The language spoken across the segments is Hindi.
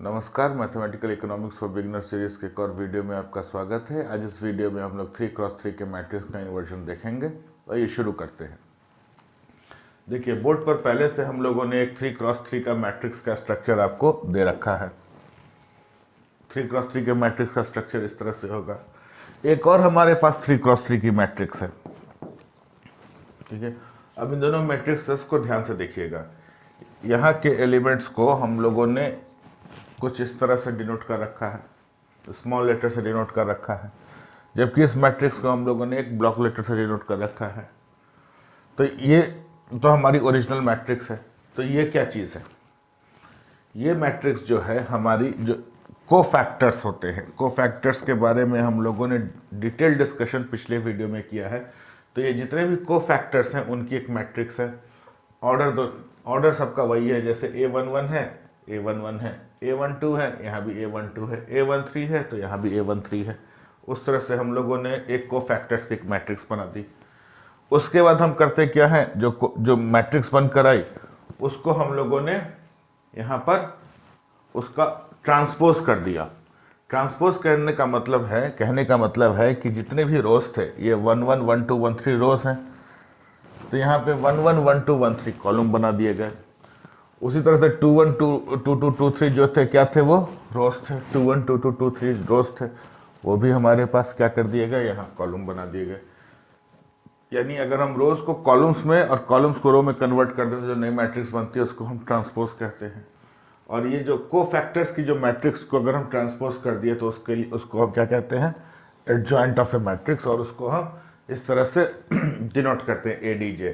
नमस्कार, mathematical economics for beginner series के एक और वीडियो में आपका स्वागत है। आज इस वीडियो में हम लोग 3x3 के मैट्रिक्स का इन्वर्जन देखेंगे और ये शुरू करते हैं। देखिए, बोर्ड पर पहले से हम लोगों ने एक 3x3 का मैट्रिक्स का स्ट्रक्चर आपको दे रखा है। 3x3 के मैट्रिक्स का स्ट्रक्चर इस तरह से होगा। एक और हमारे पास 3x3 की मैट्रिक्स है, ठीक है। अब इन दोनों मैट्रिक्स को ध्यान से देखिएगा। यहाँ के एलिमेंट्स को हम लोगों ने कुछ इस तरह से डिनोट कर रखा है, स्मॉल लेटर से डिनोट कर रखा है, जबकि इस मैट्रिक्स को हम लोगों ने एक ब्लॉक लेटर से डिनोट कर रखा है। तो ये तो हमारी ओरिजिनल मैट्रिक्स है। तो ये क्या चीज़ है? ये मैट्रिक्स जो है हमारी जो कोफैक्टर्स होते हैं, कोफैक्टर्स के बारे में हम लोगों ने डिटेल डिस्कशन पिछले वीडियो में किया है। तो ये जितने भी कोफैक्टर्स हैं उनकी एक मैट्रिक्स है। ऑर्डर सबका वही है, जैसे A11 है, A11 है, A12 है, यहाँ भी A12 है, A13 है तो यहाँ भी A13 है। उस तरह से हम लोगों ने एक कोफैक्टर्स की एक मैट्रिक्स बना दी। उसके बाद हम करते क्या है, जो मैट्रिक्स बनकर आई उसको हम लोगों ने यहाँ पर उसका ट्रांसपोज कर दिया। ट्रांसपोज करने का मतलब है, कहने का मतलब है कि जितने भी रोज थे, ये 1 1 1 2 1 3 रोज हैं, तो यहाँ पे 1 1 1 2 1 3 कॉलम बना दिए गए। उसी तरह से 2 1 2 2 2 2 3 जो थे, क्या थे वो? रोज थे। 2 1 2 2 2 3 रोज थे, वो भी हमारे पास क्या कर दिए गए, यहाँ कॉलम बना दिए गए। यानी अगर हम रोज को कॉलम्स में और कॉलम्स को रो में कन्वर्ट कर दें तो जो नई मैट्रिक्स बनती है उसको हम ट्रांसपोज कहते हैं। और ये जो कोफैक्टर्स की जो मैट्रिक्स को अगर हम ट्रांसपोज कर दिए तो उसके लिए उसको हम क्या कहते हैं? एडजॉइंट ऑफ ए मैट्रिक्स, और उसको हम इस तरह से डिनोट करते हैं ADJ।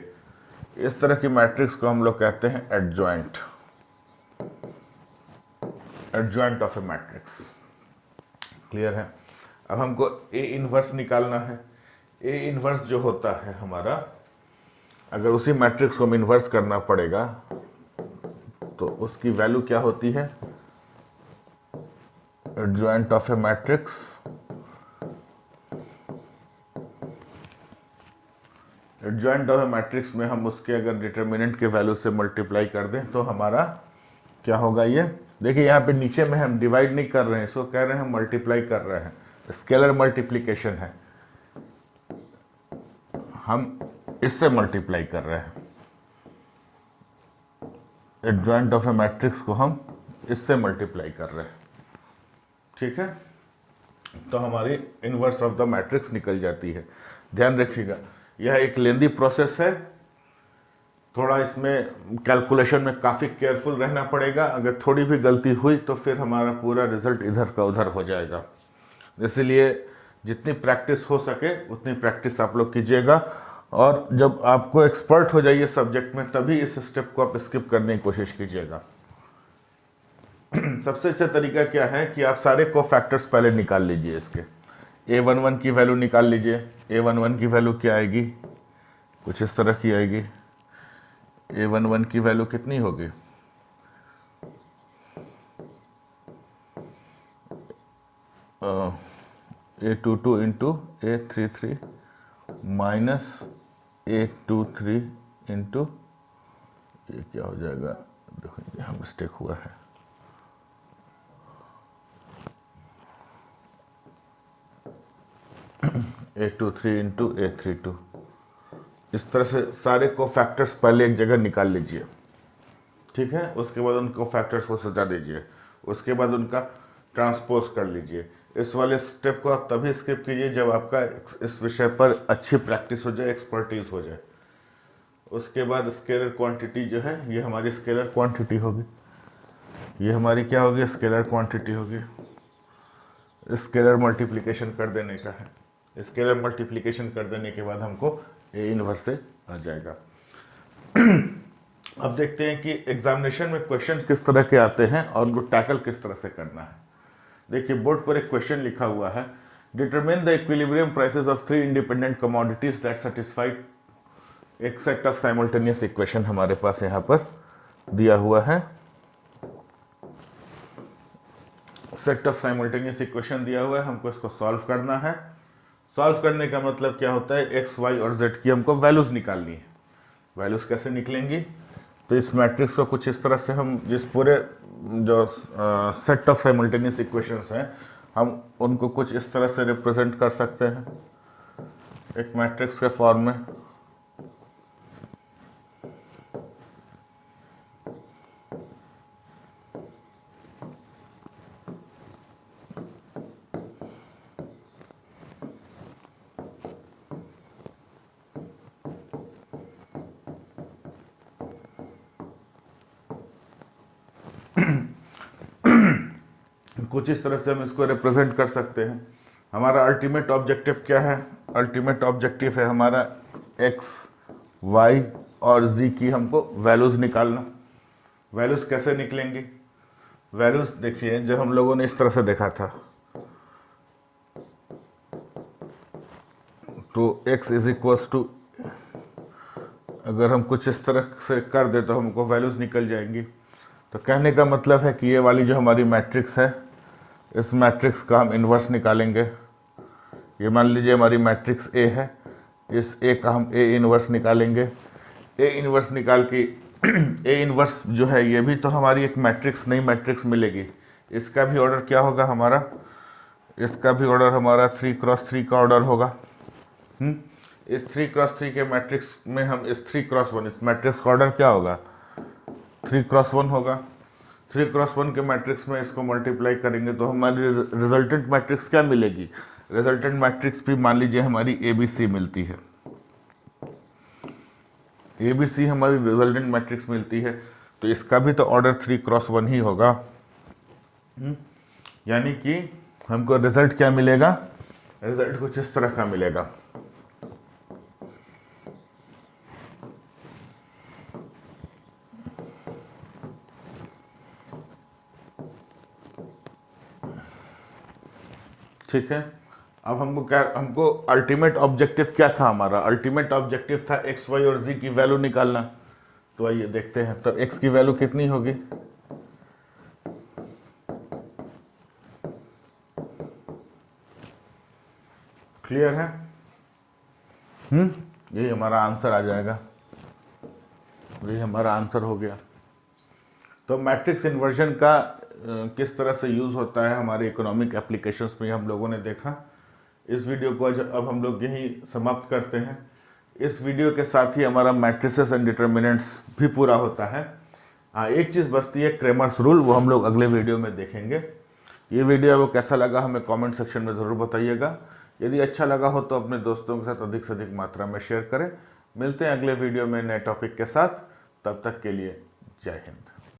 इस तरह की मैट्रिक्स को हम लोग कहते हैं adjoint of A matrix. Clear है? अब हमको A इनवर्स निकालना है। A इनवर्स जो होता है हमारा, अगर उसी मैट्रिक्स को हम इन्वर्स करना पड़ेगा तो उसकी वैल्यू क्या होती है? Adjoint of A matrix adjoint of A matrix में हम उसके अगर डिटर्मिनेंट के वैल्यू से मल्टीप्लाई कर दें तो हमारा क्या होगा? ये देखिए, यहाँ पे नीचे में हम डिवाइड नहीं कर रहे हैं, इसको कह रहे हैं हम मल्टीप्लाई कर रहे हैं। स्केलर मल्टीप्लिकेशन है, हम इससे मल्टीप्लाई कर रहे हैं। एडजॉइंट ऑफ ए मैट्रिक्स को हम इससे मल्टीप्लाई कर रहे हैं, ठीक है। तो हमारी इनवर्स ऑफ द मैट्रिक्स निकल जाती है। ध्यान रखिएगा, यह एक लेंदी प्रोसेस है, थोड़ा इसमें कैलकुलेशन में काफ़ी केयरफुल रहना पड़ेगा। अगर थोड़ी भी गलती हुई तो फिर हमारा पूरा रिजल्ट इधर का उधर हो जाएगा। इसलिए जितनी प्रैक्टिस हो सके उतनी प्रैक्टिस आप लोग कीजिएगा, और जब आपको एक्सपर्ट हो जाइए सब्जेक्ट में तभी इस स्टेप को आप स्किप करने की कोशिश कीजिएगा। सबसे अच्छा तरीका क्या है कि आप सारे कोफैक्टर्स पहले निकाल लीजिए। इसके A11 की वैल्यू निकाल लीजिए। A11 की वैल्यू क्या आएगी? कुछ इस तरह की आएगी। A11 की वैल्यू कितनी होगी? A22 into A33 minus A23 into, ये क्या हो जाएगा? देखो यहाँ मिस्टेक हुआ है। A23 into A32। इस तरह से सारे कोफैक्टर्स पहले एक जगह निकाल लीजिए, ठीक है। उसके बाद उन कोफैक्टर्स को सजा दीजिए, उसके बाद उनका ट्रांसपोज कर लीजिए। इस वाले स्टेप को आप तभी स्किप कीजिए जब आपका इस विषय पर अच्छी प्रैक्टिस हो जाए, एक्सपर्टीज हो जाए। उसके बाद स्केलर क्वांटिटी जो है, ये हमारी स्केलर क्वांटिटी होगी। ये हमारी क्या होगी? स्केलर क्वांटिटी होगी। स्केलर मल्टीप्लिकेशन कर देने का है। स्केलर मल्टीप्लिकेशन कर देने के बाद हमको A इनवर्स से आ जाएगा। अब देखते हैं कि एग्जामिनेशन में क्वेश्चन किस तरह के आते हैं और उनको टैकल किस तरह से करना है। देखिए, बोर्ड पर एक क्वेश्चन लिखा हुआ है, determine the equilibrium prices of 3 independent commodities that satisfied. एक सेट ऑफ साइमल्टेनियस इक्वेशन हमारे पास यहाँ पर दिया हुआ है। सेट ऑफ साइमल्टेनियस इक्वेशन दिया हुआ है, हमको इसको सॉल्व करना है। सॉल्व करने का मतलब क्या होता है? एक्स वाई और जेड की हमको वैल्यूज निकालनी है। वैल्यूज कैसे निकलेंगी? तो इस मैट्रिक्स को कुछ इस तरह से हम जिस पूरे जो सेट ऑफ साइमल्टेनियस इक्वेशंस हैं हम उनको कुछ इस तरह से रिप्रेजेंट कर सकते हैं एक मैट्रिक्स के फॉर्म में। कुछ इस तरह से हम इसको रिप्रेजेंट कर सकते हैं। हमारा अल्टीमेट ऑब्जेक्टिव क्या है? अल्टीमेट ऑब्जेक्टिव है हमारा x, y और z की हमको वैल्यूज निकालना। वैल्यूज कैसे निकलेंगी? वैल्यूज देखिए, जब हम लोगों ने इस तरह से देखा था तो x इज इक्वल्स टू, अगर हम कुछ इस तरह से कर दे तो हमको वैल्यूज निकल जाएंगी। तो कहने का मतलब है कि ये वाली जो हमारी मैट्रिक्स है, इस मैट्रिक्स का हम इन्वर्स निकालेंगे। ये मान लीजिए हमारी मैट्रिक्स A है, इस A का हम A इन्वर्स निकालेंगे। A इन्वर्स निकाल के A इन्वर्स जो है ये भी तो हमारी एक मैट्रिक्स, नई मैट्रिक्स मिलेगी। इसका भी ऑर्डर क्या होगा हमारा? इसका भी ऑर्डर हमारा 3x3 का ऑर्डर होगा। इस 3x3 के मैट्रिक्स में हम इस 3x1, इस मैट्रिक्स का ऑर्डर क्या होगा? 3x1 होगा। 3x1 के मैट्रिक्स में इसको मल्टीप्लाई करेंगे तो हमारी रिजल्टेंट मैट्रिक्स क्या मिलेगी? रिजल्टेंट मैट्रिक्स भी मान लीजिए हमारी ABC मिलती है। ABC हमारी रिजल्टेंट मैट्रिक्स मिलती है, तो इसका भी तो ऑर्डर 3x1 ही होगा। यानी कि हमको रिजल्ट क्या मिलेगा? रिजल्ट कुछ इस तरह का मिलेगा। ठीक है, अब हमको अल्टीमेट ऑब्जेक्टिव क्या था? हमारा अल्टीमेट ऑब्जेक्टिव था x, y और z की वैल्यू निकालना। तो आइए देखते हैं, तो x की वैल्यू कितनी होगी? क्लियर है? यही हमारा आंसर आ जाएगा, यही हमारा आंसर हो गया। तो मैट्रिक्स इन्वर्जन का किस तरह से यूज़ होता है हमारे इकोनॉमिक एप्लीकेशंस में हम लोगों ने देखा। इस वीडियो को अब हम लोग यहीं समाप्त करते हैं। इस वीडियो के साथ ही हमारा मैट्रिसेस एंड डिटर्मिनेंट्स भी पूरा होता है। हाँ, एक चीज़ बचती है, क्रेमर्स रूल, वो हम लोग अगले वीडियो में देखेंगे। ये वीडियो आपको कैसा लगा हमें कमेंट सेक्शन में ज़रूर बताइएगा। यदि अच्छा लगा हो तो अपने दोस्तों के साथ अधिक से अधिक मात्रा में शेयर करें। मिलते हैं अगले वीडियो में नए टॉपिक के साथ, तब तक के लिए जय हिंद।